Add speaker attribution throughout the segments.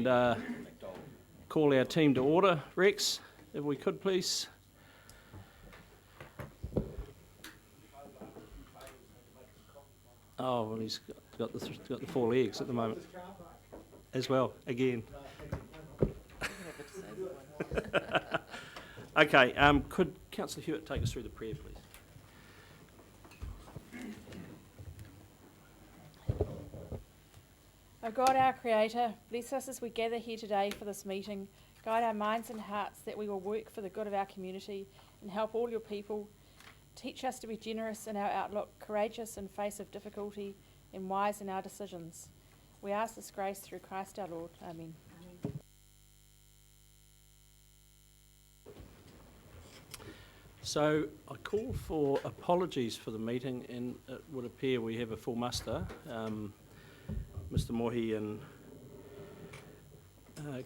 Speaker 1: and call our team to order. Rex, if we could please. Oh, well, he's got the 4 legs at the moment as well, again. Okay, could Councillor Hewitt take us through the prayer, please?
Speaker 2: O God, our Creator, bless us as we gather here today for this meeting. Guide our minds and hearts that we will work for the good of our community and help all your people. Teach us to be generous in our outlook, courageous in face of difficulty, and wise in our decisions. We ask this grace through Christ our Lord. Amen.
Speaker 1: So I call for apologies for the meeting, and it would appear we have a full muster. Mr Mohi and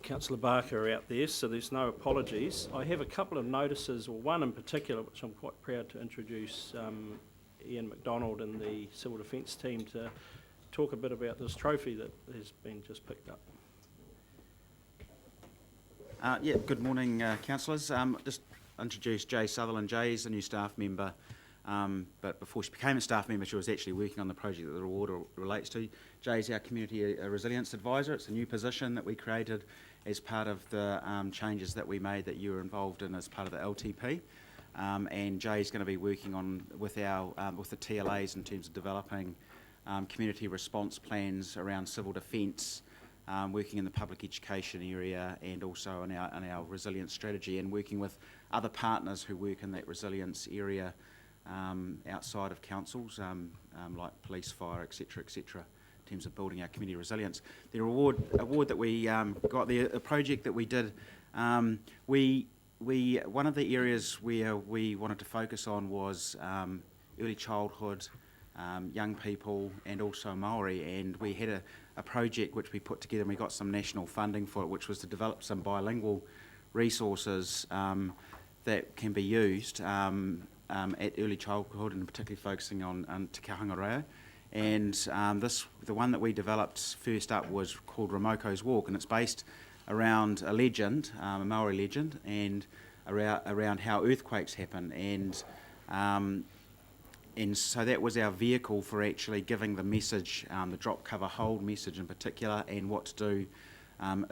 Speaker 1: Councillor Barker are out there, so there's no apologies. I have a couple of notices, or one in particular, which I'm quite proud to introduce Ian McDonald and the Civil Defence team to talk a bit about this trophy that has been just picked up.
Speaker 3: Good morning, councillors. Just introduce Jay Sutherland. Jay is a new staff member, but before she became a staff member, she was actually working on the project that the award relates to. Jay's our Community Resilience Advisor. It's a new position that we created as part of the changes that we made that you were involved in as part of the LTP. And Jay's going to be working on with the TLAs in terms of developing community response plans around civil defence, working in the public education area, and also in our resilience strategy, and working with other partners who work in that resilience area outside of councils, like police, fire, etc., in terms of building our community resilience. The award that we got, the project that we did, one of the areas where we wanted to focus on was early childhood, young people, and also Maori, and we had a project which we put together, and we got some national funding for it, which was to develop some bilingual resources that can be used at early childhood, and particularly focusing on Te Kia Reo. And the one that we developed first up was called Ramoko's Walk, and it's based around a legend, a Maori legend, and around how earthquakes happen. And so that was our vehicle for actually giving the message, the drop, cover, hold message in particular, and what to do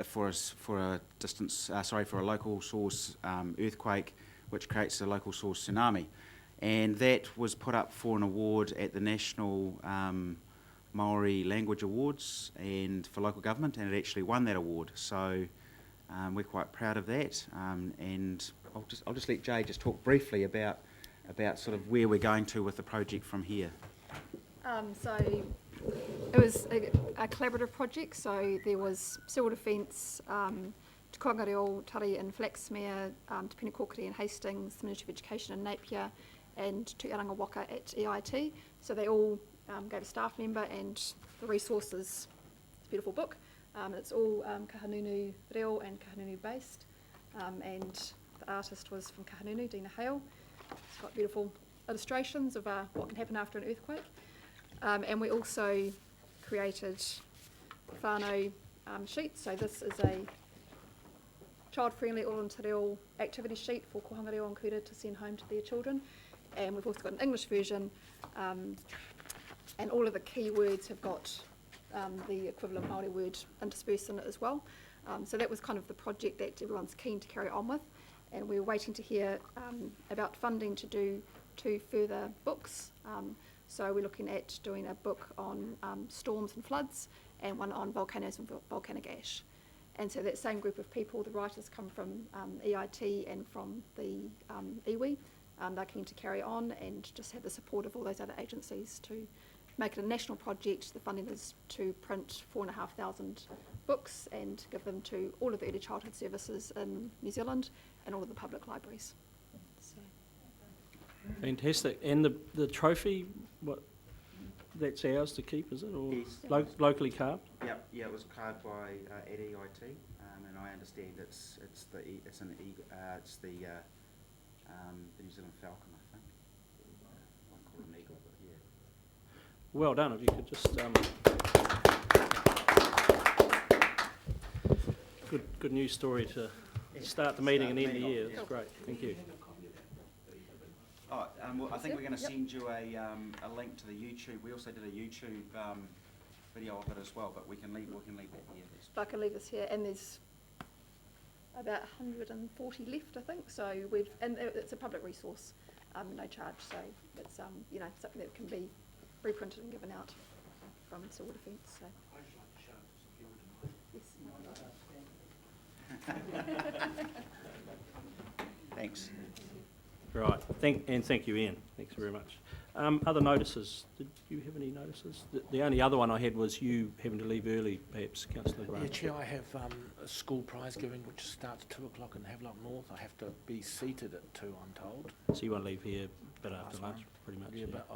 Speaker 3: for a local source earthquake, which creates a local source tsunami. And that was put up for an award at the National Maori Language Awards and for local government, and it actually won that award. So we're quite proud of that. And I'll just let Jay just talk briefly about sort of where we're going to with the project from here.
Speaker 4: So it was a collaborative project, so there was Civil Defence, Te Reo, Tari and Flaxmere, Te Pena Kōkiri and Hastings, the Ministry of Education in Napier, and Te Aranga Waka at EIT. So they all gave a staff member and the resources. It's a beautiful book. It's all Kahanunu Reo and Kahanunu based, and the artist was from Kahanunu, Dina Hale. It's got beautiful illustrations of what can happen after an earthquake. And we also created whānau sheets. So this is a child-friendly all-in-te-reo activity sheet for kohanga reo and kura to send home to their children. And we've also got an English version, and all of the key words have got the equivalent Māori word interspersed in it as well. So that was kind of the project that everyone's keen to carry on with. And we're waiting to hear about funding to do 2 further books. So we're looking at doing a book on storms and floods, and one on volcanoes and volcanic ash. And so that same group of people, the writers come from EIT and from the iwi. They're keen to carry on and just have the support of all those other agencies to make it a national project. The funding is to print 4,500 books and give them to all of the early childhood services in New Zealand and all of the public libraries. So.
Speaker 1: Fantastic. And the trophy, that's ours to keep, is it, or
Speaker 3: yes.
Speaker 1: Locally carved?
Speaker 3: Yeah, it was carved by at EIT, and I understand it's the New Zealand Falcon, I think. I won't call it an eagle, but yeah.
Speaker 1: Well done. If you could just good news story to start the meeting and end the year. That's great. Thank you.
Speaker 3: Oh, well, I think we're going to send you a link to the YouTube. We also did a YouTube video of it as well, but we can leave that here.
Speaker 4: I can leave this here, and there's about 140 left, I think. So and it's a public resource, no charge. So it's something that can be reprinted and given out from Civil Defence. So.
Speaker 3: Thanks.
Speaker 1: Right. Thank you, Ian. Thanks very much. Other notices? Did you have any notices? The only other one I had was you having to leave early, perhaps, Councillor Grant.
Speaker 5: Yeah, Chair, I have a school prize giving which starts at 2 o'clock in Havelock North. I have to be seated at 2, I'm told.
Speaker 1: So you won't leave here a bit after
Speaker 5: Last
Speaker 1: lunch,
Speaker 5: one.
Speaker 1: pretty much?
Speaker 5: Yeah, but,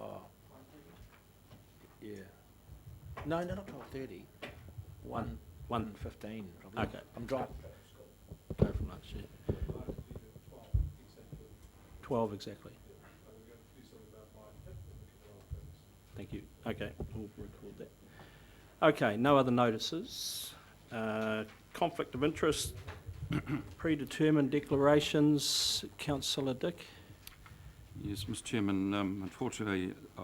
Speaker 5: yeah. No, not 12:30. 1:15, probably.
Speaker 1: Okay.
Speaker 5: I'm driving.
Speaker 1: Go from lunch, yeah. 12 exactly. Thank you. Okay, we'll record that. Okay, no other notices. Conflict of interest, predetermined declarations. Councillor Dick.
Speaker 6: Yes, Mr. Chairman, unfortunately I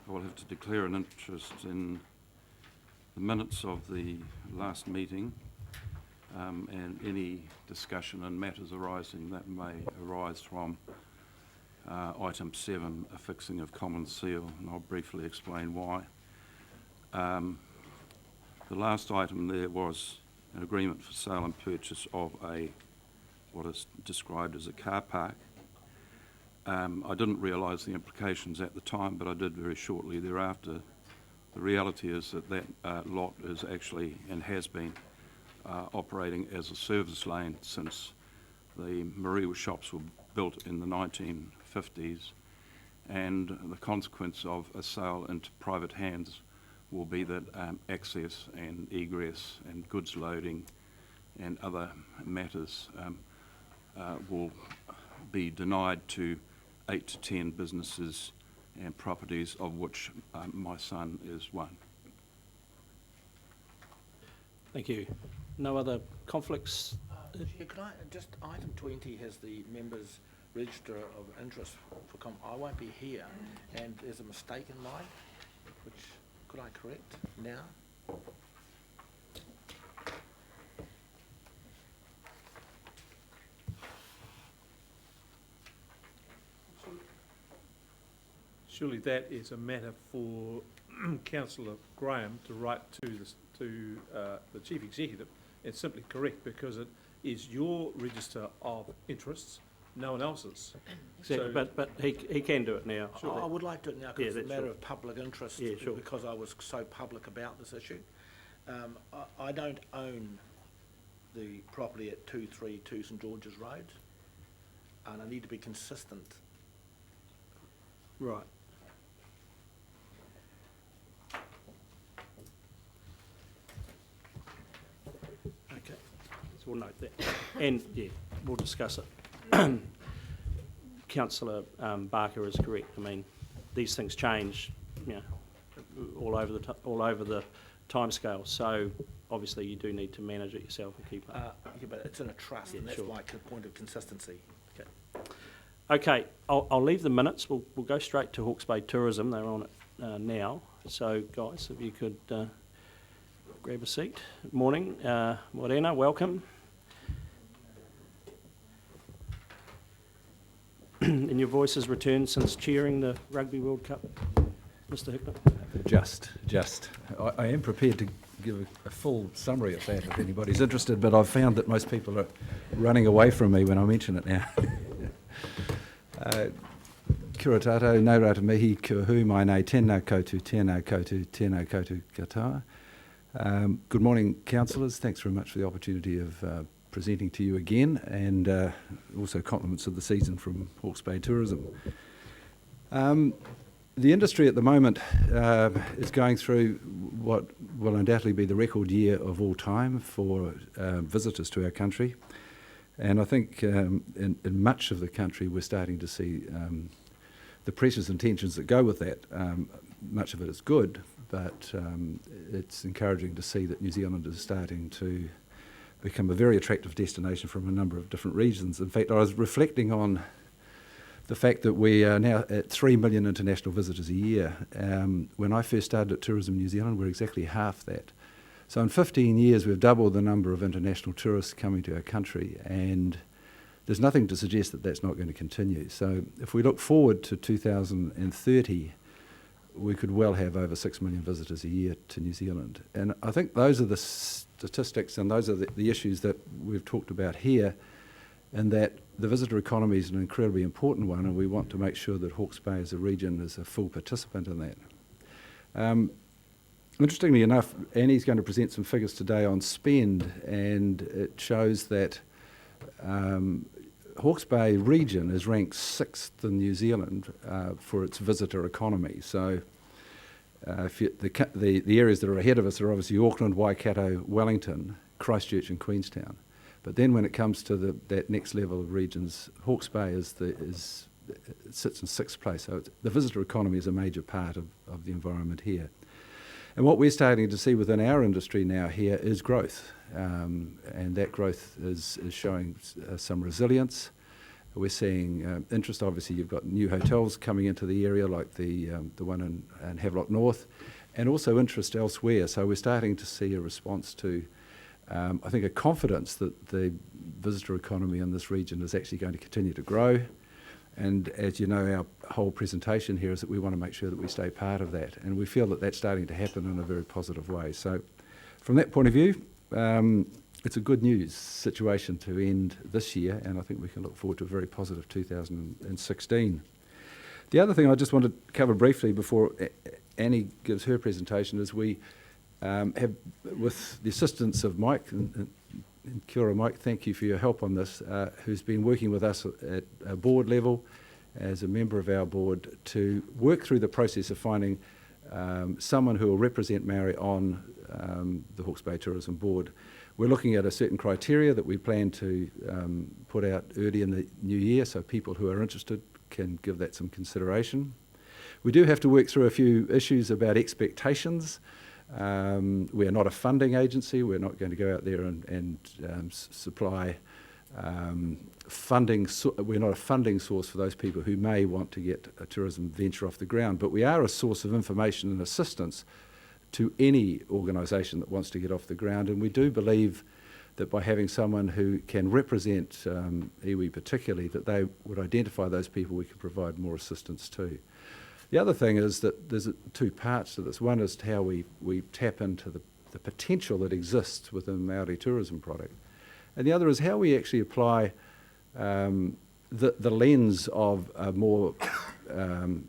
Speaker 6: will have to declare an interest in the minutes of the last meeting and any discussion and matters arising that may arise from item 7, affixing of common seal, and I'll briefly explain why. The last item there was an agreement for sale and purchase of what is described as a car park. I didn't realise the implications at the time, but I did very shortly thereafter. The reality is that lot is actually and has been operating as a service lane since the Marewa shops were built in the 1950s, and the consequence of a sale into private hands will be that access and egress and goods loading and other matters will be denied to 8 to 10 businesses and properties, of which my son is one.
Speaker 1: Thank you. No other conflicts?
Speaker 5: Chair, can I just, item 20 has the members' register of interest for I won't be here, and there's a mistake in mine, which could I correct now?
Speaker 7: Surely that is a matter for Councillor Graham to write to the Chief Executive and simply correct, because it is your register of interests, no one else's.
Speaker 1: Exactly,
Speaker 7: So-
Speaker 1: but he can do it now.
Speaker 5: I would like to do it now
Speaker 1: Yeah,
Speaker 5: because it's a
Speaker 1: that's
Speaker 5: matter
Speaker 1: sure.
Speaker 5: of public interest,
Speaker 1: Yeah, sure.
Speaker 5: because I was so public about this issue. I don't own the property at 232 St George's Road, and I need to be consistent.
Speaker 1: Right. Okay, so we'll note that. And, yeah, we'll discuss it. Councillor Barker is correct. I mean, these things change, you know, all over the timescale. So obviously you do need to manage it yourself and keep up.
Speaker 5: Yeah, but it's in a trust,
Speaker 1: Yeah,
Speaker 5: and that's
Speaker 1: sure.
Speaker 5: why a point of consistency.
Speaker 1: Okay, I'll leave the minutes. We'll go straight to Hawke's Bay Tourism. They're on it now. So, guys, if you could grab a seat. Morning, Morena, welcome. And your voice has returned since cheering the Rugby World Cup, Mr. Hickman.
Speaker 8: Just. I am prepared to give a full summary of that if anybody's interested, but I've found that most people are running away from me when I mention it now. Kia ora tātou, nau rata mihi, kia hu, mai nei, tēnā koutou, tēnā koutou katoa. Good morning, councillors. Thanks very much for the opportunity of presenting to you again, and also compliments of the season from Hawke's Bay Tourism. The industry at the moment is going through what will undoubtedly be the record year of all time for visitors to our country. And I think in much of the country we're starting to see the pressures and tensions that go with that. Much of it is good, but it's encouraging to see that New Zealand is starting to become a very attractive destination from a number of different regions. In fact, I was reflecting on the fact that we are now at 3 million international visitors a year. When I first started at Tourism New Zealand, we're exactly half that. So in 15 years, we've doubled the number of international tourists coming to our country, and there's nothing to suggest that that's not going to continue. So if we look forward to 2030, we could well have over 6 million visitors a year to New Zealand. And I think those are the statistics and those are the issues that we've talked about here, and that the visitor economy is an incredibly important one, and we want to make sure that Hawke's Bay as a region is a full participant in that. Interestingly enough, Annie's going to present some figures today on spend, and it shows that Hawke's Bay region is ranked 6th in New Zealand for its visitor economy. So the areas that are ahead of us are obviously Auckland, Waikato, Wellington, Christchurch and Queenstown. But then when it comes to that next level of regions, Hawke's Bay sits in 6th place. So the visitor economy is a major part of the environment here. And what we're starting to see within our industry now here is growth. And that growth is showing some resilience. We're seeing interest. Obviously, you've got new hotels coming into the area, like the one in Havelock North, and also interest elsewhere. So we're starting to see a response to, I think, a confidence that the visitor economy in this region is actually going to continue to grow. And as you know, our whole presentation here is that we want to make sure that we stay part of that. And we feel that that's starting to happen in a very positive way. So from that point of view, it's a good news situation to end this year, and I think we can look forward to a very positive 2016. The other thing I just want to cover briefly before Annie gives her presentation is we have, with the assistance of Mike, and kia ora Mike, thank you for your help on this, who's been working with us at a board level as a member of our board to work through the process of finding someone who will represent Maori on the Hawke's Bay Tourism Board. We're looking at a certain criteria that we plan to put out early in the new year, so people who are interested can give that some consideration. We do have to work through a few issues about expectations. We are not a funding agency. We're not going to go out there and supply funding. We're not a funding source for those people who may want to get a tourism venture off the ground, but we are a source of information and assistance to any organisation that wants to get off the ground. And we do believe that by having someone who can represent iwi particularly, that they would identify those people we could provide more assistance to. The other thing is that there's two parts to this. One is how we tap into the potential that exists within Māori tourism product. And the other is how we actually apply the lens of a more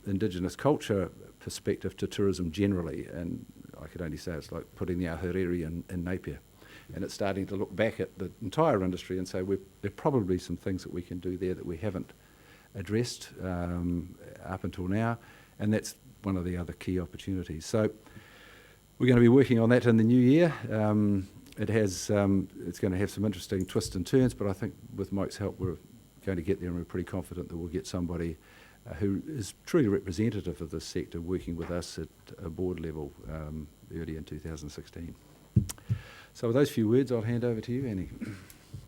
Speaker 8: Indigenous culture perspective to tourism generally. And I could only say it's like putting the ahuriri in Napier. And it's starting to look back at the entire industry and say there are probably some things that we can do there that we haven't addressed up until now. And that's one of the other key opportunities. So we're going to be working on that in the new year. It's going to have some interesting twists and turns, but I think with Mike's help we're going to get there, and we're pretty confident that we'll get somebody who is truly representative of this sector working with us at a board level early in 2016. So with those few words, I'll hand over to you, Annie.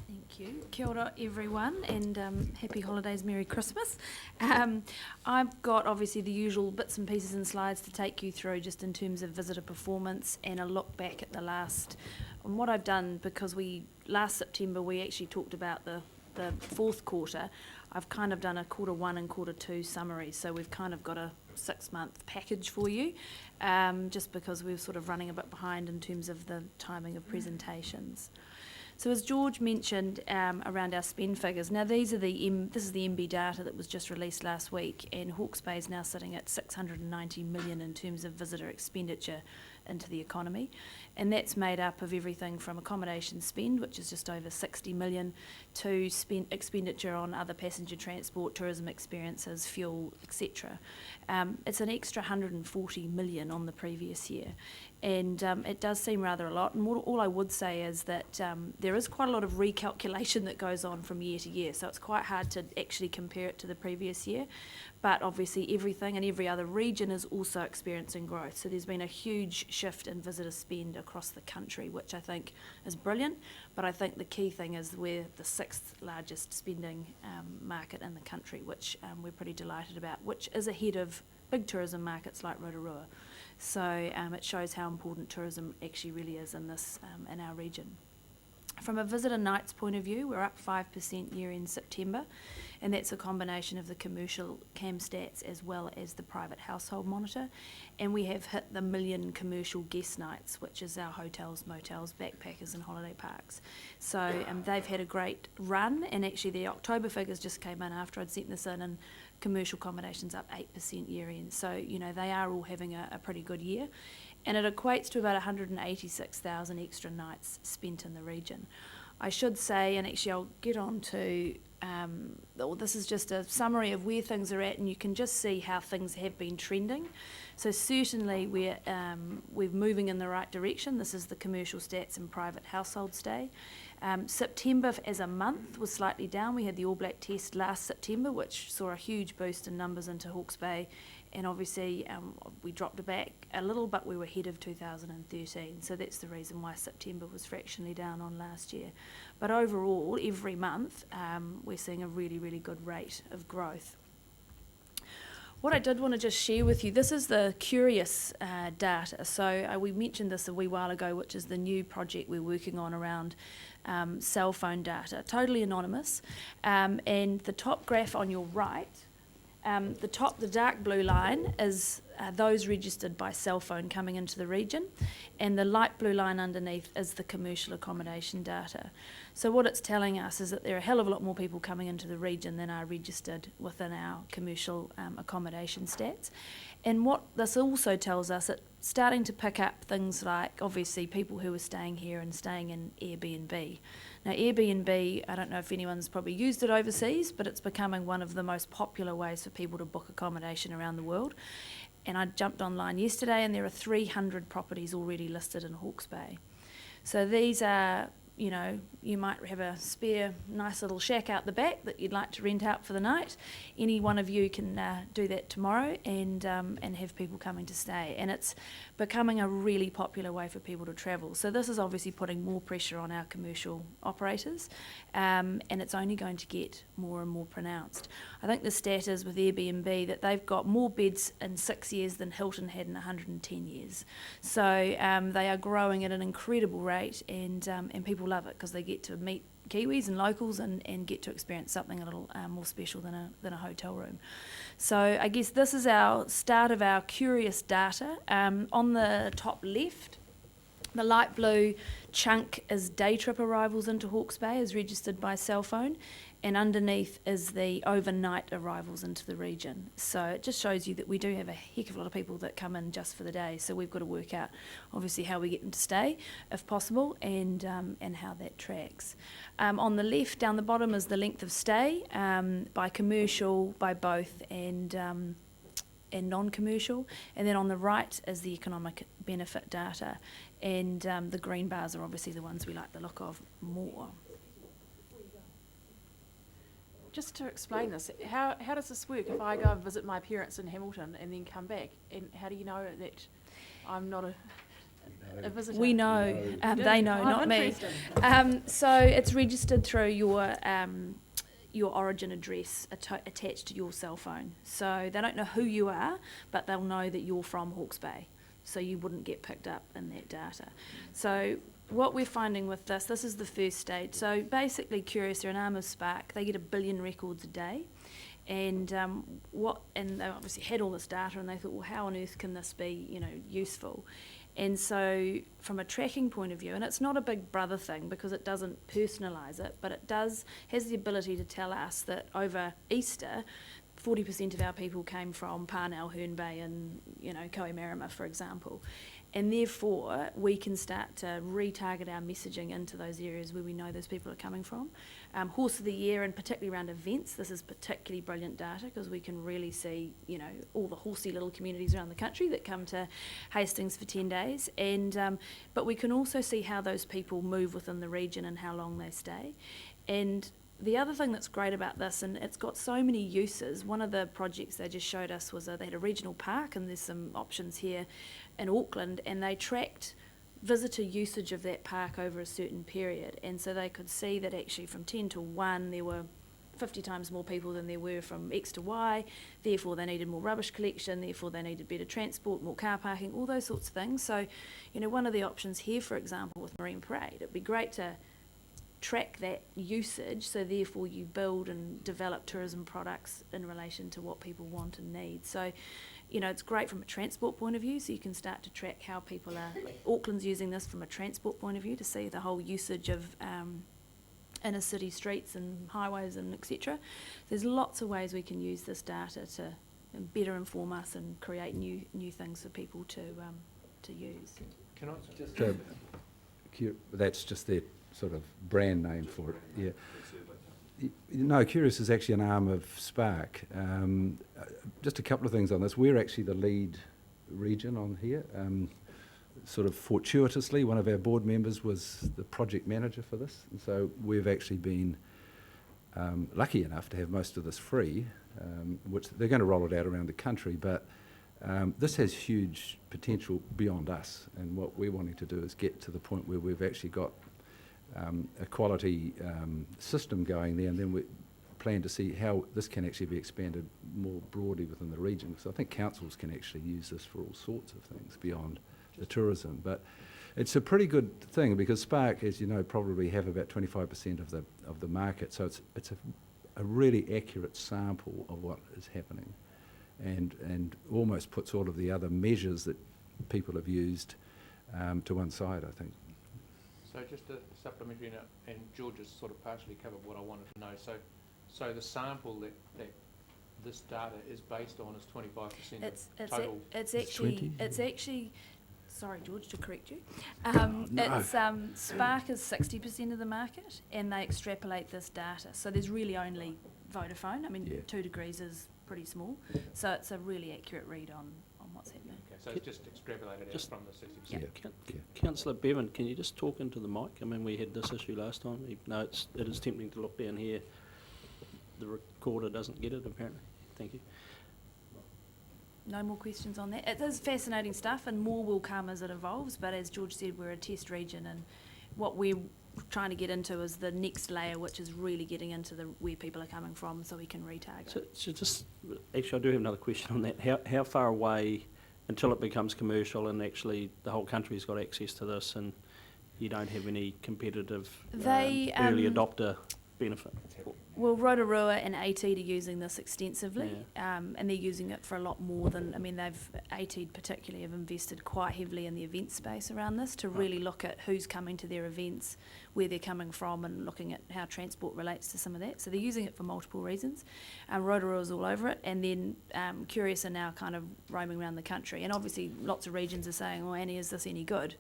Speaker 9: Thank you. Kia ora everyone, and happy holidays, Merry Christmas. I've got obviously the usual bits and pieces and slides to take you through just in terms of visitor performance and a look back at the last, and what I've done, because last September we actually talked about the fourth quarter. I've kind of done a quarter one and quarter two summary, so we've kind of got a 6-month package for you, just because we're sort of running a bit behind in terms of the timing of presentations. So as George mentioned around our spend figures, now this is the MB data that was just released last week, and Hawke's Bay is now sitting at 690 million in terms of visitor expenditure into the economy, and that's made up of everything from accommodation spend, which is just over 60 million, to expenditure on other passenger transport, tourism experiences, fuel, etc. It's an extra 140 million on the previous year, and it does seem rather a lot. And all I would say is that there is quite a lot of recalculation that goes on from year to year, so it's quite hard to actually compare it to the previous year. But obviously everything and every other region is also experiencing growth. So there's been a huge shift in visitor spend across the country, which I think is brilliant. But I think the key thing is we're the 6th largest spending market in the country, which we're pretty delighted about, which is ahead of big tourism markets like Rotorua. So it shows how important tourism actually really is in this in our region. From a visitor nights point of view, we're up 5% year in September, and that's a combination of the commercial cam stats as well as the private household monitor. And we have hit the 1 million commercial guest nights, which is our hotels, motels, backpackers and holiday parks. So they've had a great run, and actually the October figures just came in after I'd sent this in, and commercial accommodations up 8% year in. So, you know, they are all having a pretty good year. And it equates to about 186,000 extra nights spent in the region. I should say, and actually I'll get on to, this is just a summary of where things are at, and you can just see how things have been trending. So certainly we're moving in the right direction. This is the commercial stats and private household stay. September as a month was slightly down. We had the All Black test last September, which saw a huge boost in numbers into Hawke's Bay. And obviously we dropped it back a little, but we were ahead of 2013. So that's the reason why September was fractionally down on last year. But overall, every month, we're seeing a really, really good rate of growth. What I did want to just share with you, this is the Curious data. So we mentioned this a wee while ago, which is the new project we're working on around cell phone data, totally anonymous. And the top graph on your right, the dark blue line is those registered by cell phone coming into the region, and the light blue line underneath is the commercial accommodation data. So what it's telling us is that there are a hell of a lot more people coming into the region than are registered within our commercial accommodation stats. And what this also tells us, it's starting to pick up things like, obviously, people who are staying here and staying in Airbnb. Now, Airbnb, I don't know if anyone's probably used it overseas, but it's becoming one of the most popular ways for people to book accommodation around the world. And I jumped online yesterday, and there are 300 properties already listed in Hawke's Bay. So these are, you know, you might have a spare nice little shack out the back that you'd like to rent out for the night. Any one of you can do that tomorrow and have people coming to stay. And it's becoming a really popular way for people to travel. So this is obviously putting more pressure on our commercial operators, and it's only going to get more and more pronounced. I think the stat is with Airbnb that they've got more beds in 6 years than Hilton had in 110 years. So they are growing at an incredible rate, and people love it because they get to meet Kiwis and locals and get to experience something a little more special than a hotel room. So I guess this is our start of our Curious data. On the top left, the light blue chunk is day trip arrivals into Hawke's Bay as registered by cell phone, and underneath is the overnight arrivals into the region. So it just shows you that we do have a heck of a lot of people that come in just for the day, so we've got to work out obviously how we get them to stay if possible, and how that tracks. On the left down the bottom is the length of stay by commercial, by both, and non-commercial, and then on the right is the economic benefit data, and the green bars are obviously the ones we like the look of more.
Speaker 2: Just to explain this, how does this work? If I go and visit my parents in Hamilton and then come back, and how do you know that I'm not a visitor?
Speaker 9: We know, they know, not me. So it's registered through your origin address attached to your cell phone. So they don't know who you are, but they'll know that you're from Hawke's Bay. So you wouldn't get picked up in that data. So what we're finding with this is the first stage. So basically, Curious, they're an arm of Spark. They get 1 billion records a day. And they obviously had all this data, and they thought, well, how on earth can this be, useful? And so from a tracking point of view, and it's not a Big Brother thing because it doesn't personalise it, but it has the ability to tell us that over Easter, 40% of our people came from Parnell, Herne Bay and, Kohimarama, for example. And therefore, we can start to retarget our messaging into those areas where we know those people are coming from. Horse of the Year, and particularly around events, this is particularly brilliant data because we can really see, all the horsey little communities around the country that come to Hastings for 10 days. And but we can also see how those people move within the region and how long they stay. And the other thing that's great about this, and it's got so many uses, one of the projects they just showed us was they had a regional park, and there's some options here in Auckland, and they tracked visitor usage of that park over a certain period, and so they could see that actually from 10 to 1 there were 50 times more people than there were from X to Y, therefore they needed more rubbish collection, therefore they needed better transport, more car parking, all those sorts of things. So, you know, one of the options here, for example, with Marine Parade, it'd be great to track that usage, so therefore you build and develop tourism products in relation to what people want and need. So, you know, it's great from a transport point of view, so you can start to track how people are. Auckland's using this from a transport point of view to see the whole usage of inner city streets and highways and etc. There's lots of ways we can use this data to better inform us and create new things for people to use.
Speaker 5: Can I just...
Speaker 8: That's just their sort of brand name for it, yeah. No, Curious is actually an arm of Spark. Just a couple of things on this. We're actually the lead region on here. Sort of fortuitously, one of our board members was the project manager for this, and so we've actually been lucky enough to have most of this free, which they're going to roll it out around the country, but this has huge potential beyond us, and what we're wanting to do is get to the point where we've actually got a quality system going there, and then we plan to see how this can actually be expanded more broadly within the region. Because I think councils can actually use this for all sorts of things beyond the tourism. But it's a pretty good thing because Spark, as you know, probably have about 25% of the market. So it's a really accurate sample of what is happening, and almost puts all of the other measures that people have used to one side, I think.
Speaker 10: So just a supplementary note, and George has sort of partially covered what I wanted to know. So the sample that this data is based on is 25% of total.
Speaker 9: It's actually. Sorry, George, to correct you.
Speaker 8: No.
Speaker 9: Spark is 60% of the market, and they extrapolate this data. So there's really only Vodafone. I mean,
Speaker 8: Yeah.
Speaker 9: 2 degrees is pretty small, so it's a really accurate read on what's happening.
Speaker 10: Okay, so it's just extrapolated out
Speaker 1: Just-
Speaker 10: from the 60%.
Speaker 8: Yeah.
Speaker 1: Councillor Bevan, can you just talk into the mic? I mean, we had this issue last time. Even though it is tempting to look down here, the recorder doesn't get it apparently. Thank you.
Speaker 9: No more questions on that. It is fascinating stuff, and more will come as it evolves. But as George said, we're a test region, and what we're trying to get into is the next layer, which is really getting into where people are coming from, so we can retarget.
Speaker 1: So just actually, I do have another question on that. How far away until it becomes commercial and actually the whole country's got access to this, and you don't have any competitive early adopter benefit?
Speaker 9: Well, Rotorua and AT are using this extensively, and they're using it for a lot more than, I mean, AT particularly have invested quite heavily in the event space around this to really look at who's coming to their events, where they're coming from, and looking at how transport relates to some of that. So they're using it for multiple reasons. Rotorua's all over it, and then Curious are now kind of roaming around the country. And obviously lots of regions are saying, well, Annie, is this any good?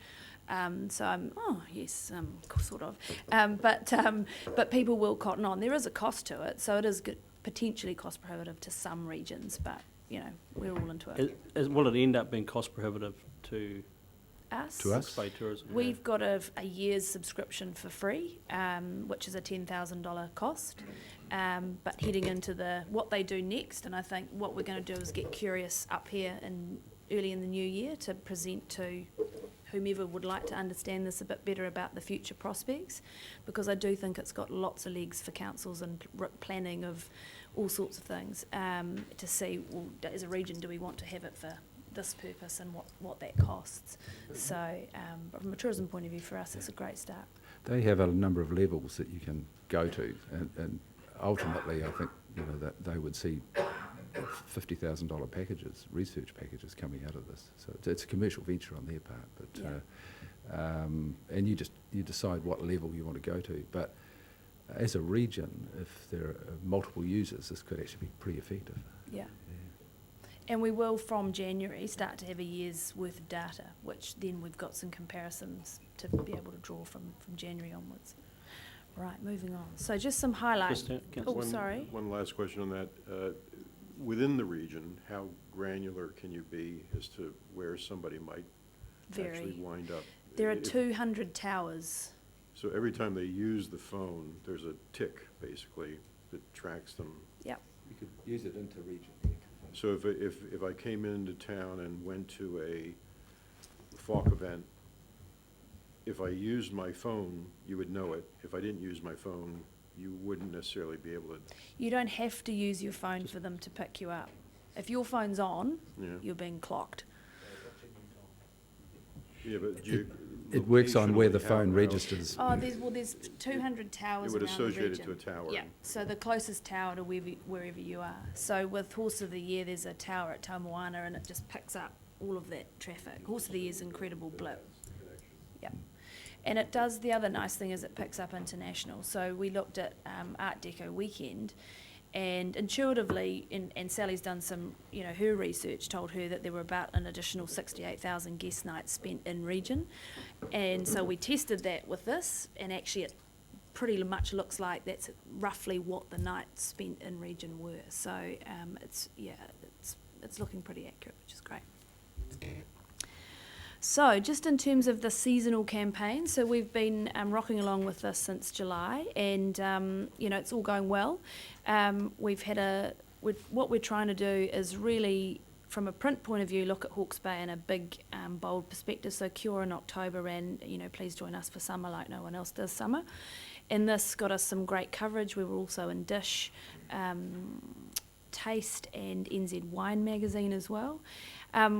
Speaker 9: So I'm, yes, sort of. But people will cotton on. There is a cost to it, so it is potentially cost prohibitive to some regions, but, you know, we're all into it.
Speaker 1: Will it end up being cost prohibitive to
Speaker 9: Us?
Speaker 8: To us?
Speaker 1: Bay Tourism?
Speaker 9: We've got a year's subscription for free, which is a $10,000 cost. But heading into what they do next, and I think what we're going to do is get Curious up here early in the new year to present to whomever would like to understand this a bit better about the future prospects, because I do think it's got lots of legs for councils and planning of all sorts of things, to see, well, as a region, do we want to have it for this purpose and what that costs. So but from a tourism point of view, for us, it's a great start.
Speaker 8: They have a number of levels that you can go to, and ultimately I think, you know, that they would see $50,000 packages, research packages coming out of this. So it's a commercial venture on their part, but and you decide what level you want to go to. But as a region, if there are multiple users, this could actually be pretty effective.
Speaker 9: Yeah. And we will, from January, start to have a year's worth of data, which then we've got some comparisons to be able to draw from January onwards. Right, moving on. So just some highlights. Sorry.
Speaker 11: One last question on that. Within the region, how granular can you be as to where somebody might actually wind up?
Speaker 9: There are 200 towers.
Speaker 11: So every time they use the phone, there's a tick, basically, that tracks them.
Speaker 9: Yep.
Speaker 8: You could use it into region.
Speaker 11: So if I came into town and went to FOC event, if I used my phone, you would know it. If I didn't use my phone, you wouldn't necessarily be able to.
Speaker 9: You don't have to use your phone for them to pick you up. If your phone's on,
Speaker 11: Yeah.
Speaker 9: you're being clocked.
Speaker 11: Yeah, but do you,
Speaker 8: It works on where the
Speaker 11: locationally,
Speaker 8: phone
Speaker 11: how-
Speaker 8: registers.
Speaker 9: Oh, there's 200 towers
Speaker 11: It would
Speaker 9: around the
Speaker 11: associate it
Speaker 9: region.
Speaker 11: to a tower.
Speaker 9: Yeah, so the closest tower to wherever you are. So with Horse of the Year, there's a tower at Taumoana, and it just picks up all of that traffic. Horse of the Year's an incredible blip. Yeah. And it does, the other nice thing is it picks up international. So we looked at Art Deco Weekend, and intuitively, and Sally's done some, her research told her that there were about an additional 68,000 guest nights spent in region. And so we tested that with this, and actually it pretty much looks like that's roughly what the nights spent in region were. So it's looking pretty accurate, which is great. So just in terms of the seasonal campaign, so we've been rocking along with this since July, and it's all going well. What we're trying to do is really, from a print point of view, look at Hawke's Bay in a big, bold perspective. So Cure in October ran, Please Join Us for Summer, like no one else does summer. And this got us some great coverage. We were also in Dish, Taste and NZ Wine magazine as well.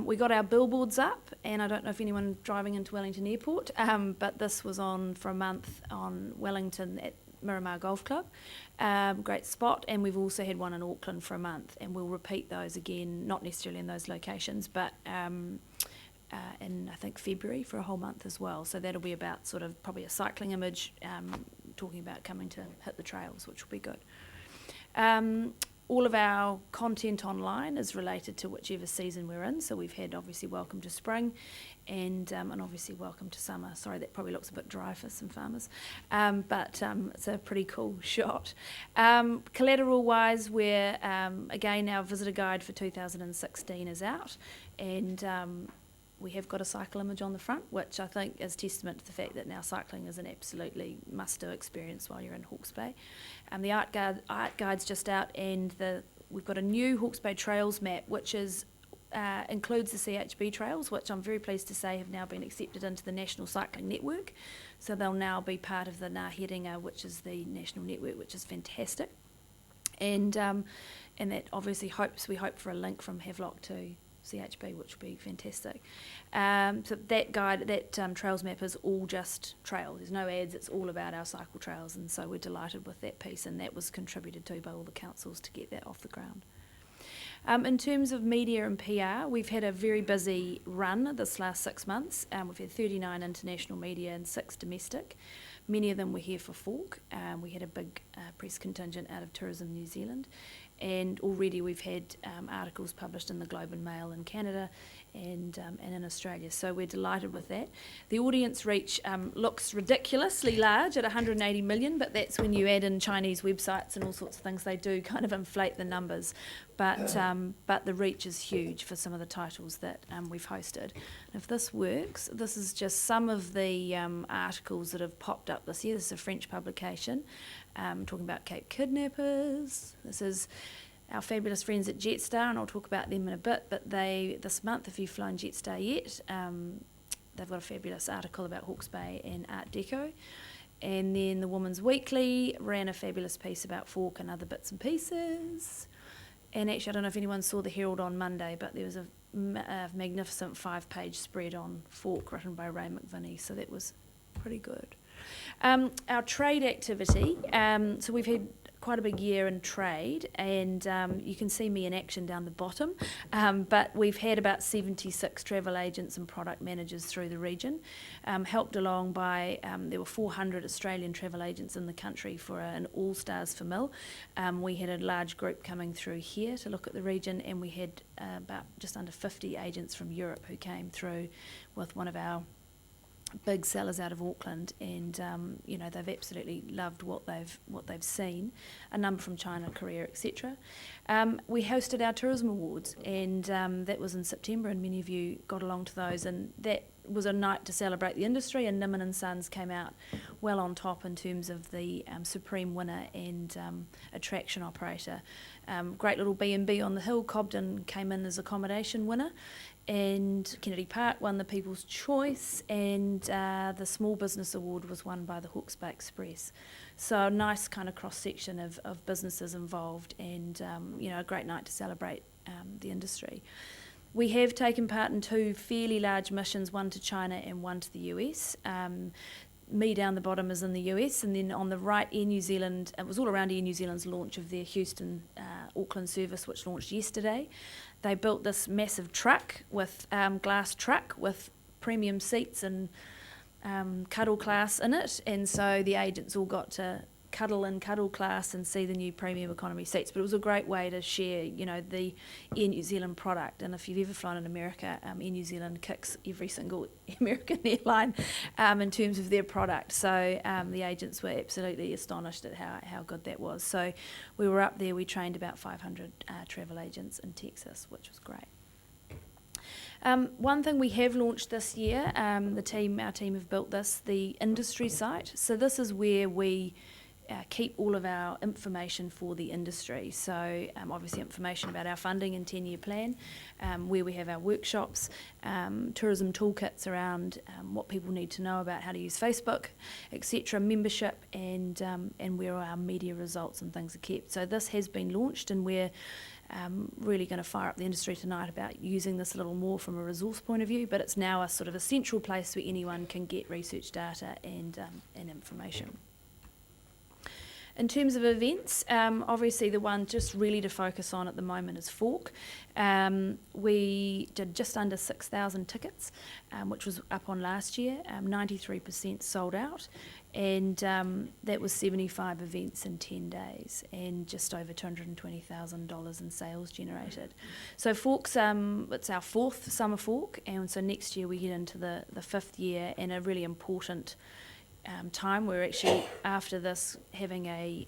Speaker 9: We got our billboards up, and I don't know if anyone driving into Wellington Airport, but this was on for a month on Wellington at Miramar Golf Club. Great spot, and we've also had one in Auckland for a month, and we'll repeat those again, not necessarily in those locations, but in I think February for a whole month as well. So that'll be about sort of probably a cycling image, talking about coming to hit the trails, which will be good. All of our content online is related to whichever season we're in. So we've had obviously Welcome to Spring and obviously Welcome to Summer. Sorry, that probably looks a bit dry for some farmers, but it's a pretty cool shot. Collateral-wise, we're, again, our visitor guide for 2016 is out, and we have got a cycle image on the front, which I think is testament to the fact that now cycling is an absolutely must-do experience while you're in Hawke's Bay. The art guide's just out, and we've got a new Hawke's Bay Trails map, which includes the CHB trails, which I'm very pleased to say have now been accepted into the National Cycling Network. So they'll now be part of the Ngā Herenga, which is the national network, which is fantastic. And that obviously we hope for a link from Havelock to CHB, which will be fantastic. So that trails map is all just trails. There's no ads, it's all about our cycle trails, and so we're delighted with that piece, and that was contributed to by all the councils to get that off the ground. In terms of media and PR, we've had a very busy run this last 6 months. We've had 39 international media and 6 domestic. Many of them were here for Fork. We had a big press contingent out of Tourism New Zealand, and already we've had articles published in the Globe and Mail in Canada and in Australia, so we're delighted with that. The audience reach looks ridiculously large at 180 million, but that's when you add in Chinese websites and all sorts of things. They do kind of inflate the numbers, but the reach is huge for some of the titles that we've hosted. And if this works, this is just some of the articles that have popped up this year. This is a French publication talking about Cape kidnappers. This is our fabulous friends at Jetstar, and I'll talk about them in a bit, but this month, if you've flown Jetstar yet, they've got a fabulous article about Hawke's Bay and Art Deco. And then the Woman's Weekly ran a fabulous piece about Fork and other bits and pieces. And actually, I don't know if anyone saw the Herald on Monday, but there was a magnificent 5-page spread on Fork written by Ray McVinney, so that was pretty good. Our trade activity, so we've had quite a big year in trade, and you can see me in action down the bottom, but we've had about 76 travel agents and product managers through the region, helped along by, there were 400 Australian travel agents in the country for an All-Stars for Mill. We had a large group coming through here to look at the region, and we had about just under 50 agents from Europe who came through with one of our big sellers out of Auckland, and they've absolutely loved what they've seen. A number from China, Korea, etc. We hosted our tourism awards, and that was in September, and many of you got along to those, and that was a night to celebrate the industry, and Niman and Sons came out well on top in terms of the supreme winner and attraction operator. Great little B&B on the hill. Cobden came in as accommodation winner, and Kennedy Park won the People's Choice, and the Small Business Award was won by the Hawke's Bay Express. So a nice kind of cross-section of businesses involved, and a great night to celebrate the industry. We have taken part in 2 fairly large missions, one to China and one to the US. Me down the bottom is in the US, and then on the right, Air New Zealand, it was all around Air New Zealand's launch of their Houston, Auckland service, which launched yesterday. They built this massive truck with glass truck with premium seats and cuddle class in it, and so the agents all got to cuddle in cuddle class and see the new premium economy seats. But it was a great way to share, the Air New Zealand product. And if you've ever flown in America, Air New Zealand kicks every single American airline in terms of their product. So the agents were absolutely astonished at how good that was. So we were up there. We trained about 500 travel agents in Texas, which was great. One thing we have launched this year, our team have built this, the industry site. So this is where we keep all of our information for the industry. So obviously information about our funding and 10-year plan, where we have our workshops, tourism toolkits around what people need to know about how to use Facebook, etc., membership, and where our media results and things are kept. So this has been launched, and we're really going to fire up the industry tonight about using this a little more from a resource point of view, but it's now a sort of a central place where anyone can get research data and information. In terms of events, obviously the one just really to focus on at the moment is Fork. We did just under 6,000 tickets, which was up on last year, 93% sold out, and that was 75 events in 10 days and just over $220,000 in sales generated. So Fork's, it's our 4th summer Fork, and so next year we head into the 5th year, and a really important time. We're actually, after this, having a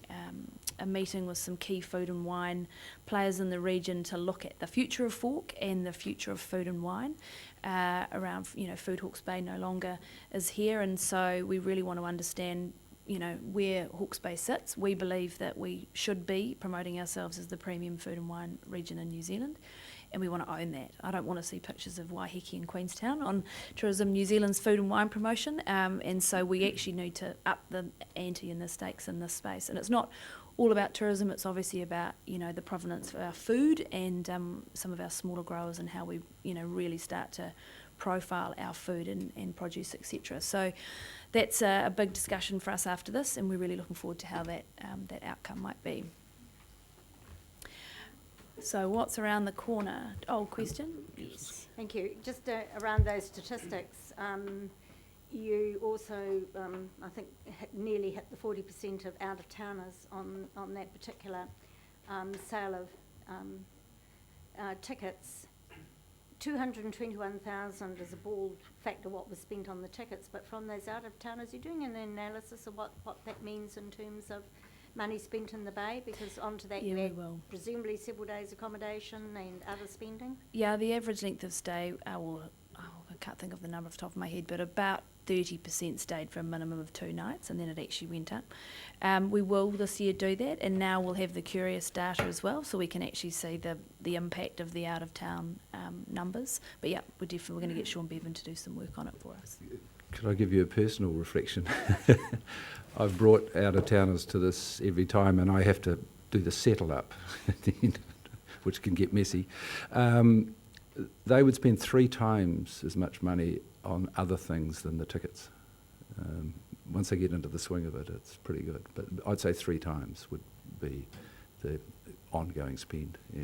Speaker 9: meeting with some key food and wine players in the region to look at the future of Fork and the future of food and wine around, Food Hawke's Bay no longer is here, and so we really want to understand, where Hawke's Bay sits. We believe that we should be promoting ourselves as the premium food and wine region in New Zealand, and we want to own that. I don't want to see pictures of Waiheke and Queenstown on Tourism New Zealand's food and wine promotion, and so we actually need to up the ante and the stakes in this space. And it's not all about tourism, it's obviously about, the provenance of our food and some of our smaller growers and how we, really start to profile our food and produce, etc. So that's a big discussion for us after this, and we're really looking forward to how that outcome might be. So what's around the corner? Oh, question? Yes.
Speaker 12: Thank you. Just around those statistics, you also, I think, nearly hit the 40% of out-of-towners on that particular sale of tickets. 221,000 is a bald factor what was spent on the tickets, but from those out-of-towners, you're doing an analysis of what that means in terms of money spent in the Bay, because onto that you add presumably several days accommodation and other spending? Yeah,
Speaker 9: the average length of stay, I can't think of the number off the top of my head, but about 30% stayed for a minimum of 2 nights, and then it actually went up. We will this year do that, and now we'll have the curious data as well, so we can actually see the impact of the out-of-town numbers. But yeah, we're going to get Sean Bevan to do some work on it for us.
Speaker 8: Could I give you a personal reflection? I've brought out-of-towners to this every time, and I have to do the settle up at the end, which can get messy. They would spend 3 times as much money on other things than the tickets. Once they get into the swing of it, it's pretty good. But I'd say 3 times would be the ongoing spend, yeah.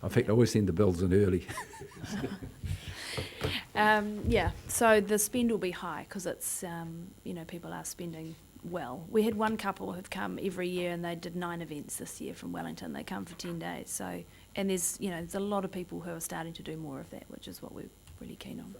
Speaker 8: In fact, I always send the bills in early.
Speaker 9: Yeah, so the spend will be high because it's, people are spending well. We had one couple who've come every year, and they did 9 events this year from Wellington. They come for 10 days. So, and there's a lot of people who are starting to do more of that, which is what we're really keen on.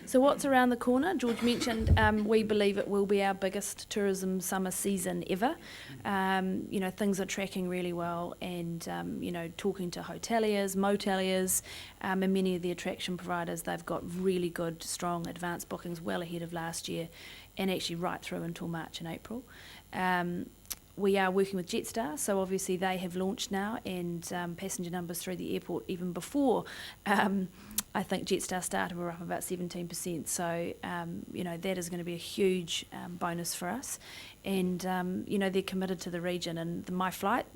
Speaker 9: So what's around the corner? George mentioned we believe it will be our biggest tourism summer season ever. You know, things are tracking really well, and you know, talking to hoteliers, moteliers, and many of the attraction providers, they've got really good, strong advance bookings well ahead of last year, and actually right through until March and April. We are working with Jetstar, so obviously they have launched now, and passenger numbers through the airport, even before I think Jetstar started, were up about 17%. So, you know, that is going to be a huge bonus for us. And, you know, they're committed to the region. And my flight,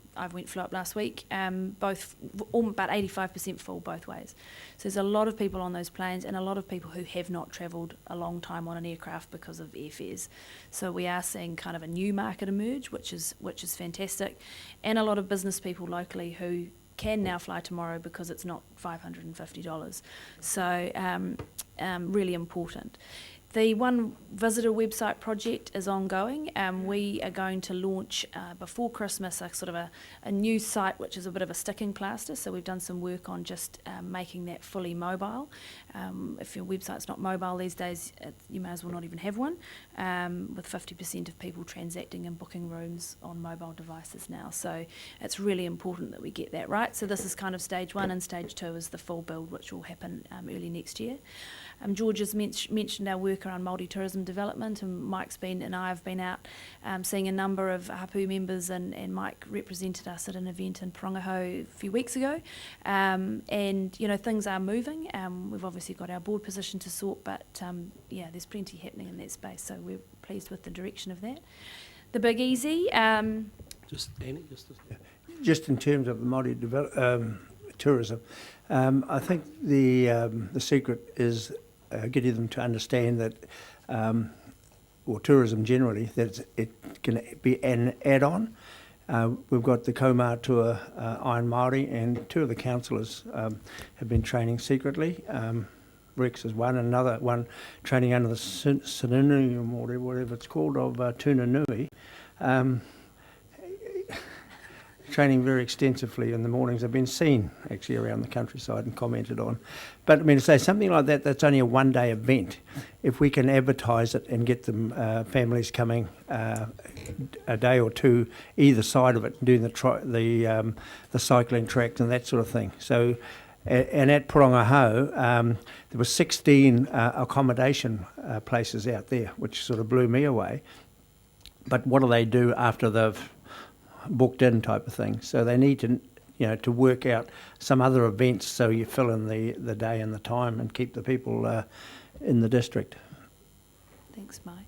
Speaker 9: flew up last week, about 85% full both ways. So there's a lot of people on those planes, and a lot of people who have not travelled a long time on an aircraft because of airfares. So we are seeing kind of a new market emerge, which is fantastic, and a lot of business people locally who can now fly tomorrow because it's not $550. So really important. The One Visitor website project is ongoing. We are going to launch before Christmas a sort of a new site, which is a bit of a sticking plaster. So we've done some work on just making that fully mobile. If your website's not mobile these days, you may as well not even have one, with 50% of people transacting and booking rooms on mobile devices now. So it's really important that we get that right. So this is kind of stage 1, and stage 2 is the full build, which will happen early next year. George has mentioned our work around multi-tourism development, and Mike's been and I have been out seeing a number of HAPU members, and Mike represented us at an event in Prongaho a few weeks ago, and you know, things are moving. We've obviously got our board position to sort, but yeah, there's plenty happening in that space, so we're pleased with the direction of that. The Big Easy.
Speaker 13: Just in terms of the multi-tourism, I think the secret is getting them to understand that, or tourism generally, that it can be an add-on. We've got the Komar tour, Iron Māori, and 2 of the councillors have been training secretly. Rex is one, another one training under the synonym, or whatever it's called, of Tunanui. Training very extensively in the mornings. I've been seen actually around the countryside and commented on. But I mean, to say something like that, that's only a one-day event. If we can advertise it and get them families coming a day or two either side of it, doing the cycling tracks and that sort of thing. So, and at Prongaho, there were 16 accommodation places out there, which sort of blew me away. But what do they do after they've booked in, type of thing? So they need to, you know, to work out some other events so you fill in the day and the time and keep the people in the district.
Speaker 9: Thanks, Mike.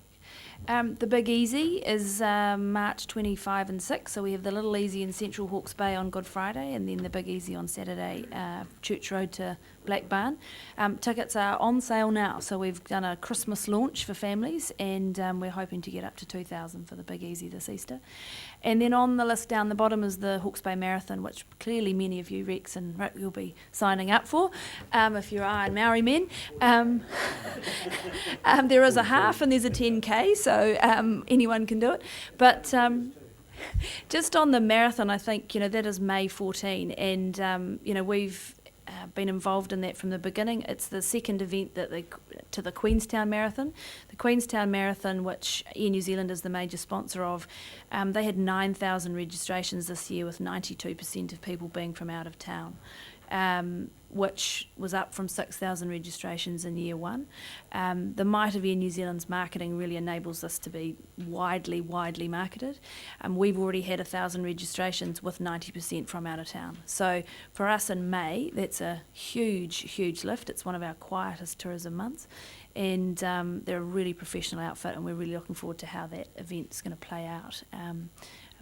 Speaker 9: The Big Easy is March 25 and 6, so we have the Little Easy in Central Hawke's Bay on Good Friday, and then the Big Easy on Saturday, Church Road to Blackbarn. Tickets are on sale now, so we've done a Christmas launch for families, and we're hoping to get up to 2,000 for the Big Easy this Easter. And then on the list down the bottom is the Hawke's Bay Marathon, which clearly many of you, Rex and Rick, will be signing up for, if you're Iron Maori men. There is a half and there's a 10K, so anyone can do it. But just on the marathon, I think, you know, that is May 14, and, you know, we've been involved in that from the beginning. It's the second event to the Queenstown Marathon. The Queenstown Marathon, which Air New Zealand is the major sponsor of, they had 9,000 registrations this year, with 92% of people being from out of town, which was up from 6,000 registrations in year 1. The might of Air New Zealand's marketing really enables this to be widely marketed. We've already had 1,000 registrations, with 90% from out of town. So for us in May, that's a huge lift. It's one of our quietest tourism months, and they're a really professional outfit, and we're really looking forward to how that event's going to play out.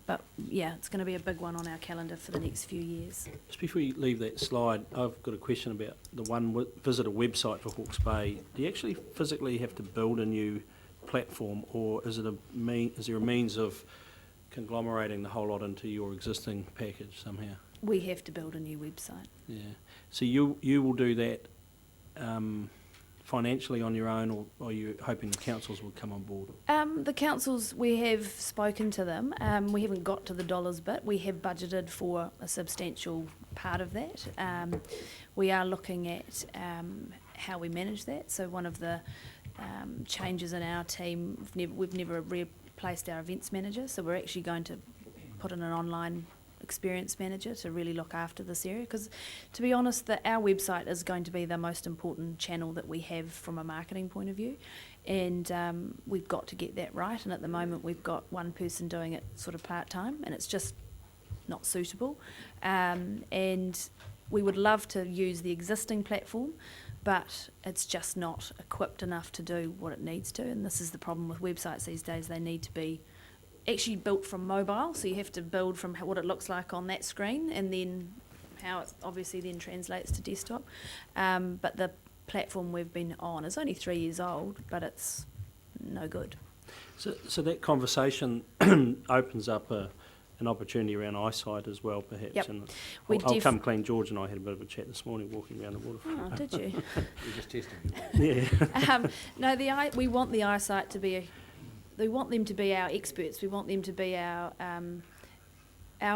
Speaker 9: But yeah, it's going to be a big one on our calendar for the next few years.
Speaker 1: Just before you leave that slide, I've got a question about the One Visitor website for Hawke's Bay. Do you actually physically have to build a new platform, or is there a means of conglomerating the whole lot into your existing package somehow?
Speaker 9: We have to build a new website.
Speaker 1: Yeah. So you will do that financially on your own, or are you hoping the councils will come on board?
Speaker 9: The councils, we have spoken to them. We haven't got to the dollars bit. We have budgeted for a substantial part of that. We are looking at how we manage that. So one of the changes in our team, we've never replaced our events manager, so we're actually going to put in an online experience manager to really look after this area, because to be honest, our website is going to be the most important channel that we have from a marketing point of view, and we've got to get that right. And at the moment we've got one person doing it sort of part-time, and it's just not suitable, and we would love to use the existing platform, but it's just not equipped enough to do what it needs to. And this is the problem with websites these days. They need to be actually built from mobile, so you have to build from what it looks like on that screen, and then how it obviously then translates to desktop. But the platform we've been on is only 3 years old, but it's no good.
Speaker 1: So that conversation opens up an opportunity around eyesight as well, perhaps.
Speaker 9: Yep.
Speaker 1: And
Speaker 9: I'll
Speaker 1: come clean. George and I had a bit of a chat this morning walking around the waterfront.
Speaker 9: Oh, did you?
Speaker 5: You're just testing.
Speaker 1: Yeah.
Speaker 9: No, we want the eyesight to be we want them to be our experts. We want them to be our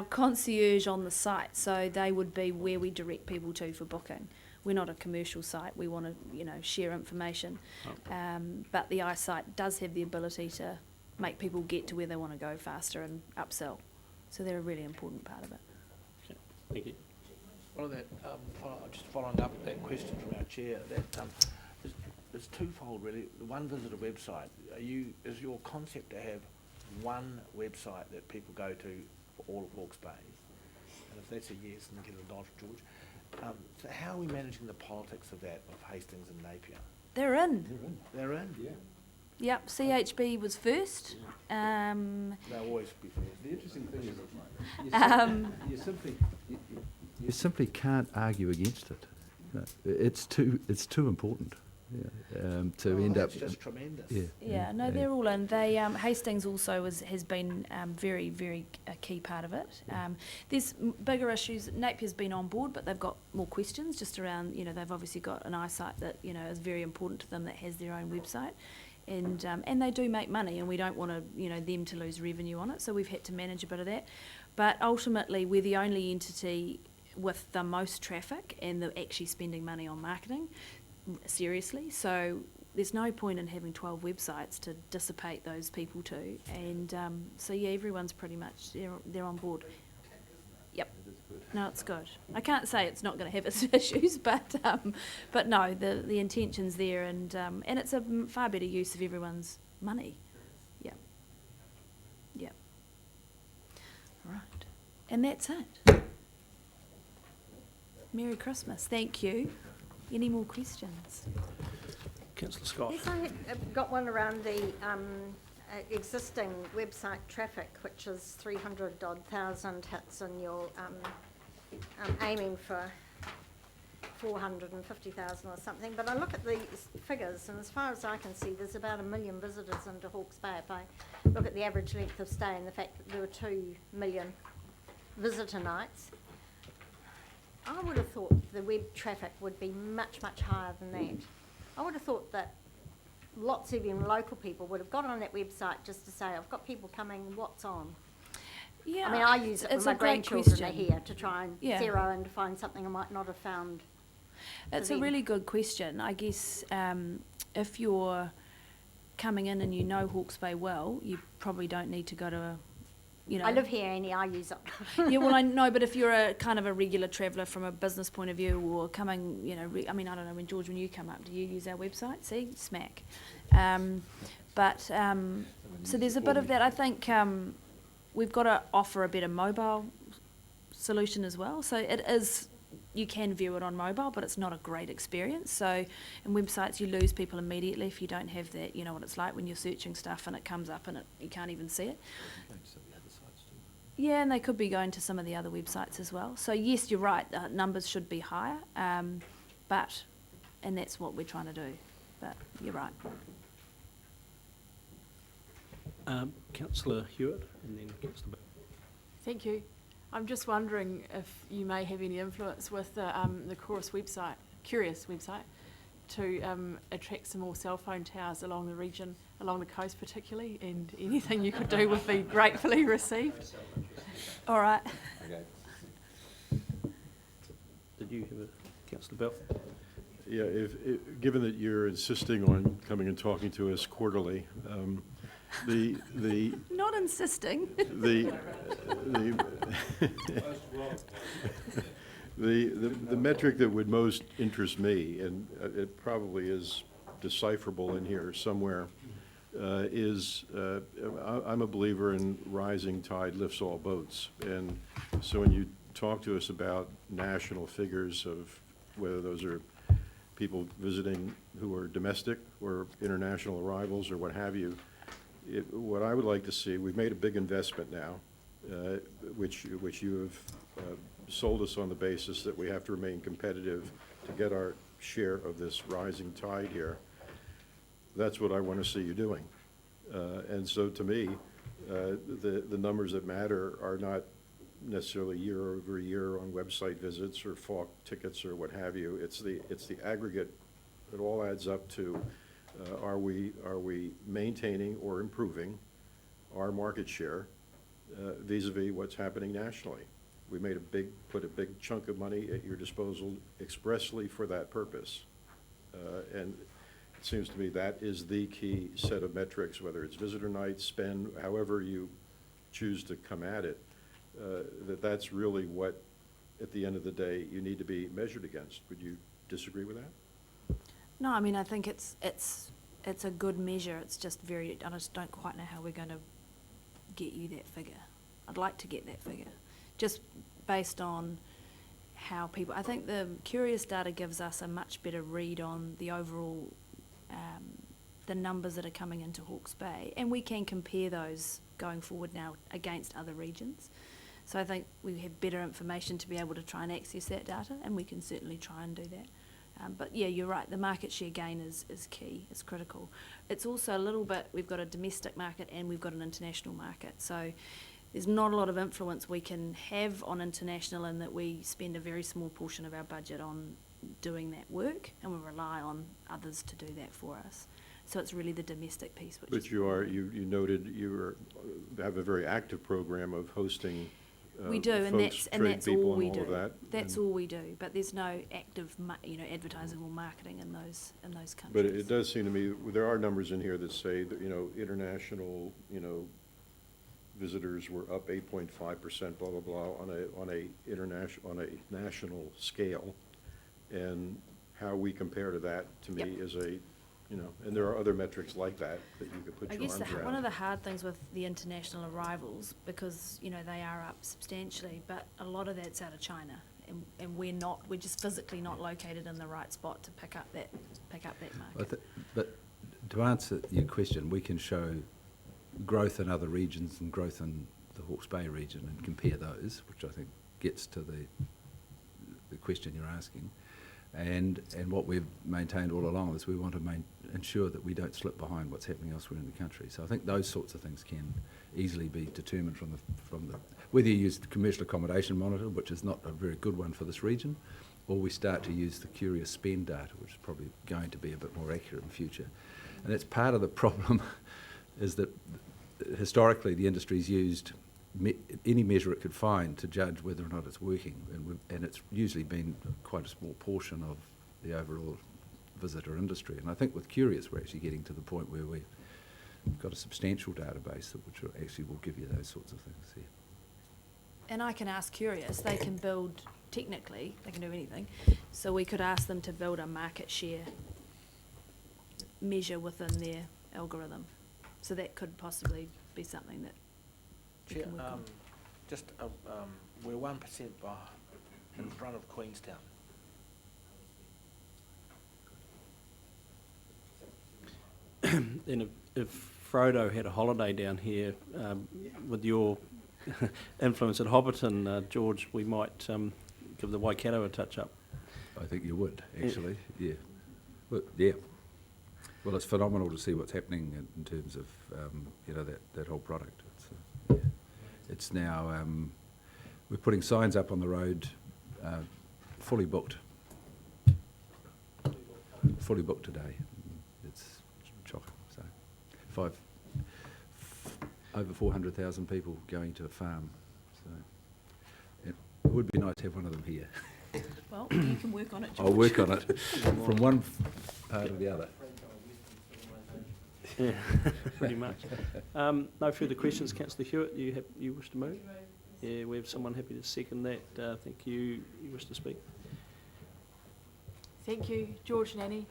Speaker 9: concierge on the site. So they would be where we direct people to for booking. We're not a commercial site. We want to, share information.
Speaker 1: Oh.
Speaker 9: But the eyesight does have the ability to make people get to where they want to go faster and upsell. So they're a really important part of it.
Speaker 1: Okay. Thank you.
Speaker 5: Well, just following up that question from our chair, that it's twofold really. The one visitor website. Is your concept to have one website that people go to for all of Hawke's Bay? And if that's a yes, then get a nod from George. So how are we managing the politics of that, of Hastings and Napier?
Speaker 9: They're in.
Speaker 5: They're in. Yeah.
Speaker 9: Yep, CHB was first.
Speaker 5: They'll always be first.
Speaker 11: The interesting thing is
Speaker 8: you simply can't argue against it. It's too important. To end up.
Speaker 5: That's just tremendous.
Speaker 9: Yeah, they're all in. They Hastings also has been very, very a key part of it. There's bigger issues. Napier's been on board, but they've got more questions just around. They've obviously got an eyesight that is very important to them, that has their own website, and they do make money, and we don't want to them to lose revenue on it. So we've had to manage a bit of that, but ultimately we're the only entity with the most traffic and they're actually spending money on marketing. Seriously, so there's no point in having 12 websites to dissipate those people to, and so everyone's pretty much they're on board. Yep. No, it's good. I can't say it's not going to have its issues, but no, the intention's there, and it's a far better use of everyone's money. Yep. Yep. Right, and that's it. Merry Christmas. Thank you. Any more questions?
Speaker 1: Councillor Scott.
Speaker 12: Yes, I've got one around the existing website traffic, which is 300,000 hits, and you're aiming for 450,000 or something. But I look at the figures, and as far as I can see, there's about 1 million visitors into Hawke's Bay. If I look at the average length of stay and the fact that there were 2 million visitor nights, I would have thought the web traffic would be much, much higher than that. I would have thought that lots of even local people would have got on that website just to say, I've got people coming, what's on?
Speaker 9: Yeah,
Speaker 12: I mean, I use it when
Speaker 9: it's
Speaker 12: my
Speaker 9: a great
Speaker 12: grandchildren are
Speaker 9: question.
Speaker 12: here to try and
Speaker 9: Yeah.
Speaker 12: zero and find something I might not have found.
Speaker 9: It's
Speaker 12: for
Speaker 9: a
Speaker 12: them.
Speaker 9: really good question. I guess if you're coming in and you know Hawke's Bay well, you probably don't need to go to a,
Speaker 12: I live here, Annie, I use it.
Speaker 9: Yeah, well, I know, but if you're a kind of a regular traveller from a business point of view, or coming, I mean, I don't know, when you come up, do you use our website? See, smack. So there's a bit of that. I think we've got to offer a better mobile solution as well. So it is, you can view it on mobile, but it's not a great experience. So in websites, you lose people immediately if you don't have that. You know what it's like when you're searching stuff and it comes up and you can't even see it. Yeah, and they could be going to some of the other websites as well. So yes, you're right, numbers should be higher, and that's what we're trying to do, but you're right.
Speaker 1: Councillor Hewitt and then Councillor Bill.
Speaker 2: Thank you. I'm just wondering if you may have any influence with the Curious website, to attract some more cell phone towers along the region, along the coast particularly, and anything you could do would be gratefully received.
Speaker 9: All right.
Speaker 1: Did you have a Councillor Bell?
Speaker 11: Yeah, given that you're insisting on coming and talking to us quarterly, the
Speaker 9: Not insisting.
Speaker 11: the the metric that would most interest me, and it probably is decipherable in here somewhere, is I'm a believer in rising tide lifts all boats. And so when you talk to us about national figures of whether those are people visiting who are domestic or international arrivals or what have you, what I would like to see, we've made a big investment now, which you have sold us on the basis that we have to remain competitive to get our share of this rising tide here. That's what I want to see you doing. And so to me, the numbers that matter are not necessarily year over year on website visits or FALK tickets or what have you. It's the aggregate. It all adds up to are we maintaining or improving our market share vis-a-vis what's happening nationally. We put a big chunk of money at your disposal expressly for that purpose. And it seems to me that is the key set of metrics, whether it's visitor nights, spend, however you choose to come at it, that's really what, at the end of the day, you need to be measured against. Would you disagree with that?
Speaker 9: No, I mean, I think it's a good measure. It's just I just don't quite know how we're going to get you that figure. I'd like to get that figure, just based on how people, I think the Curious data gives us a much better read on the overall, the numbers that are coming into Hawke's Bay, and we can compare those going forward now against other regions. So I think we have better information to be able to try and access that data, and we can certainly try and do that. But yeah, you're right, the market share gain is key, it's critical. It's also a little bit, we've got a domestic market and we've got an international market. So there's not a lot of influence we can have on international, in that we spend a very small portion of our budget on doing that work, and we rely on others to do that for us. So it's really the domestic piece.
Speaker 11: But you noted you have a very active program of hosting
Speaker 9: we do, and
Speaker 11: folks,
Speaker 9: that's
Speaker 11: people
Speaker 9: all we
Speaker 11: and
Speaker 9: do.
Speaker 11: all of that.
Speaker 9: That's all we do. But there's no active, advertising or marketing in those countries.
Speaker 11: But it does seem to me there are numbers in here that say that international visitors were up 8.5%, blah blah blah, on a national scale, and how we compare to that to me is a and there are other metrics like that you could put your arms around. I guess
Speaker 9: one of the hard things with the international arrivals, because they are up substantially, but a lot of that's out of China, and we're just physically not located in the right spot to pick up that market.
Speaker 8: But to answer your question, we can show growth in other regions and growth in the Hawke's Bay region and compare those, which I think gets to the question you're asking. And what we've maintained all along is we want to ensure that we don't slip behind what's happening elsewhere in the country. So I think those sorts of things can easily be determined from the whether you use the commercial accommodation monitor, which is not a very good one for this region, or we start to use the Curious spend data, which is probably going to be a bit more accurate in future. And that's part of the problem, is that historically the industry's used any measure it could find to judge whether or not it's working, and it's usually been quite a small portion of the overall visitor industry. And I think with Curious we're actually getting to the point where we've got a substantial database which actually will give you those sorts of things here.
Speaker 9: And I can ask Curious, they can build, technically, they can do anything, so we could ask them to build a market share measure within their algorithm. So that could possibly be something that
Speaker 5: Chair, we're 1% in front of Queenstown.
Speaker 1: And if Frodo had a holiday down here, with your influence at Hobbiton, George, we might give the Waikato a touch-up.
Speaker 8: I think you would, actually, yeah. Well, it's phenomenal to see what's happening in terms of, that whole product. It's now, we're putting signs up on the road, fully booked. Fully booked today. It's shocking. So, over 400,000 people going to a farm. So, it would be nice to have one of them here.
Speaker 9: Well, you can work on it, George.
Speaker 8: I'll work on it from one part to the other.
Speaker 1: Yeah, pretty much. No further questions, Councillor Hewitt. You wish to move? Yeah, we have someone happy to second that. I think you wish to speak.
Speaker 2: Thank you, George and Annie.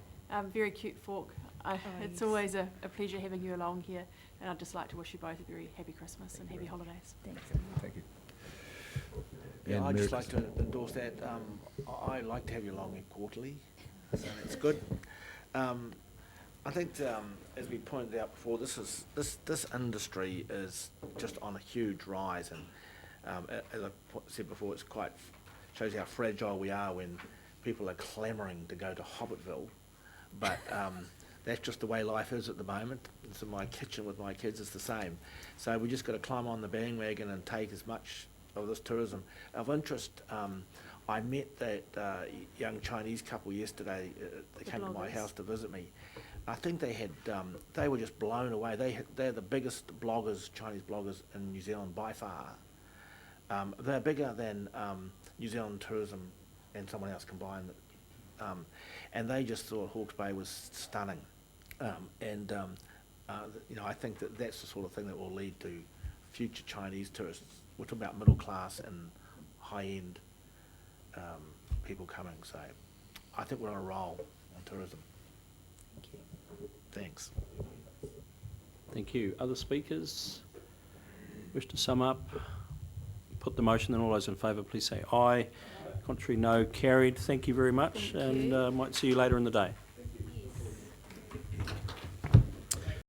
Speaker 2: Very cute fork. It's
Speaker 9: yes.
Speaker 2: always a pleasure having you along here, and I'd just like to wish you both a very happy Christmas and happy holidays.
Speaker 9: Thanks.
Speaker 8: Thank you.
Speaker 5: Yeah,
Speaker 8: And
Speaker 5: I'd just
Speaker 8: Merry
Speaker 5: like to endorse that. I like to have you along quarterly, so that's good. I think, as we pointed out before, this industry is just on a huge rise, and as I said before, shows how fragile we are when people are clamouring to go to Hobbitville, but that's just the way life is at the moment. So my kitchen with my kids is the same. So we just got to climb on the bandwagon and take as much of this tourism. Of interest, I met that young Chinese couple yesterday. They came to my house to visit me. I think they were just blown away. They're the biggest bloggers, Chinese bloggers in New Zealand by far. They're bigger than New Zealand tourism and someone else combined. And they just thought Hawke's Bay was stunning. I think that's the sort of thing that will lead to future Chinese tourists. We're talking about middle class and high-end people coming. So I think we're on a roll on tourism. Thanks.
Speaker 1: Thank you. Other speakers wish to sum up? Put the motion, then all those in favour, please say aye. Contrary, no. Carried. Thank you very much,
Speaker 9: Thank you.
Speaker 1: and might see you later in the day.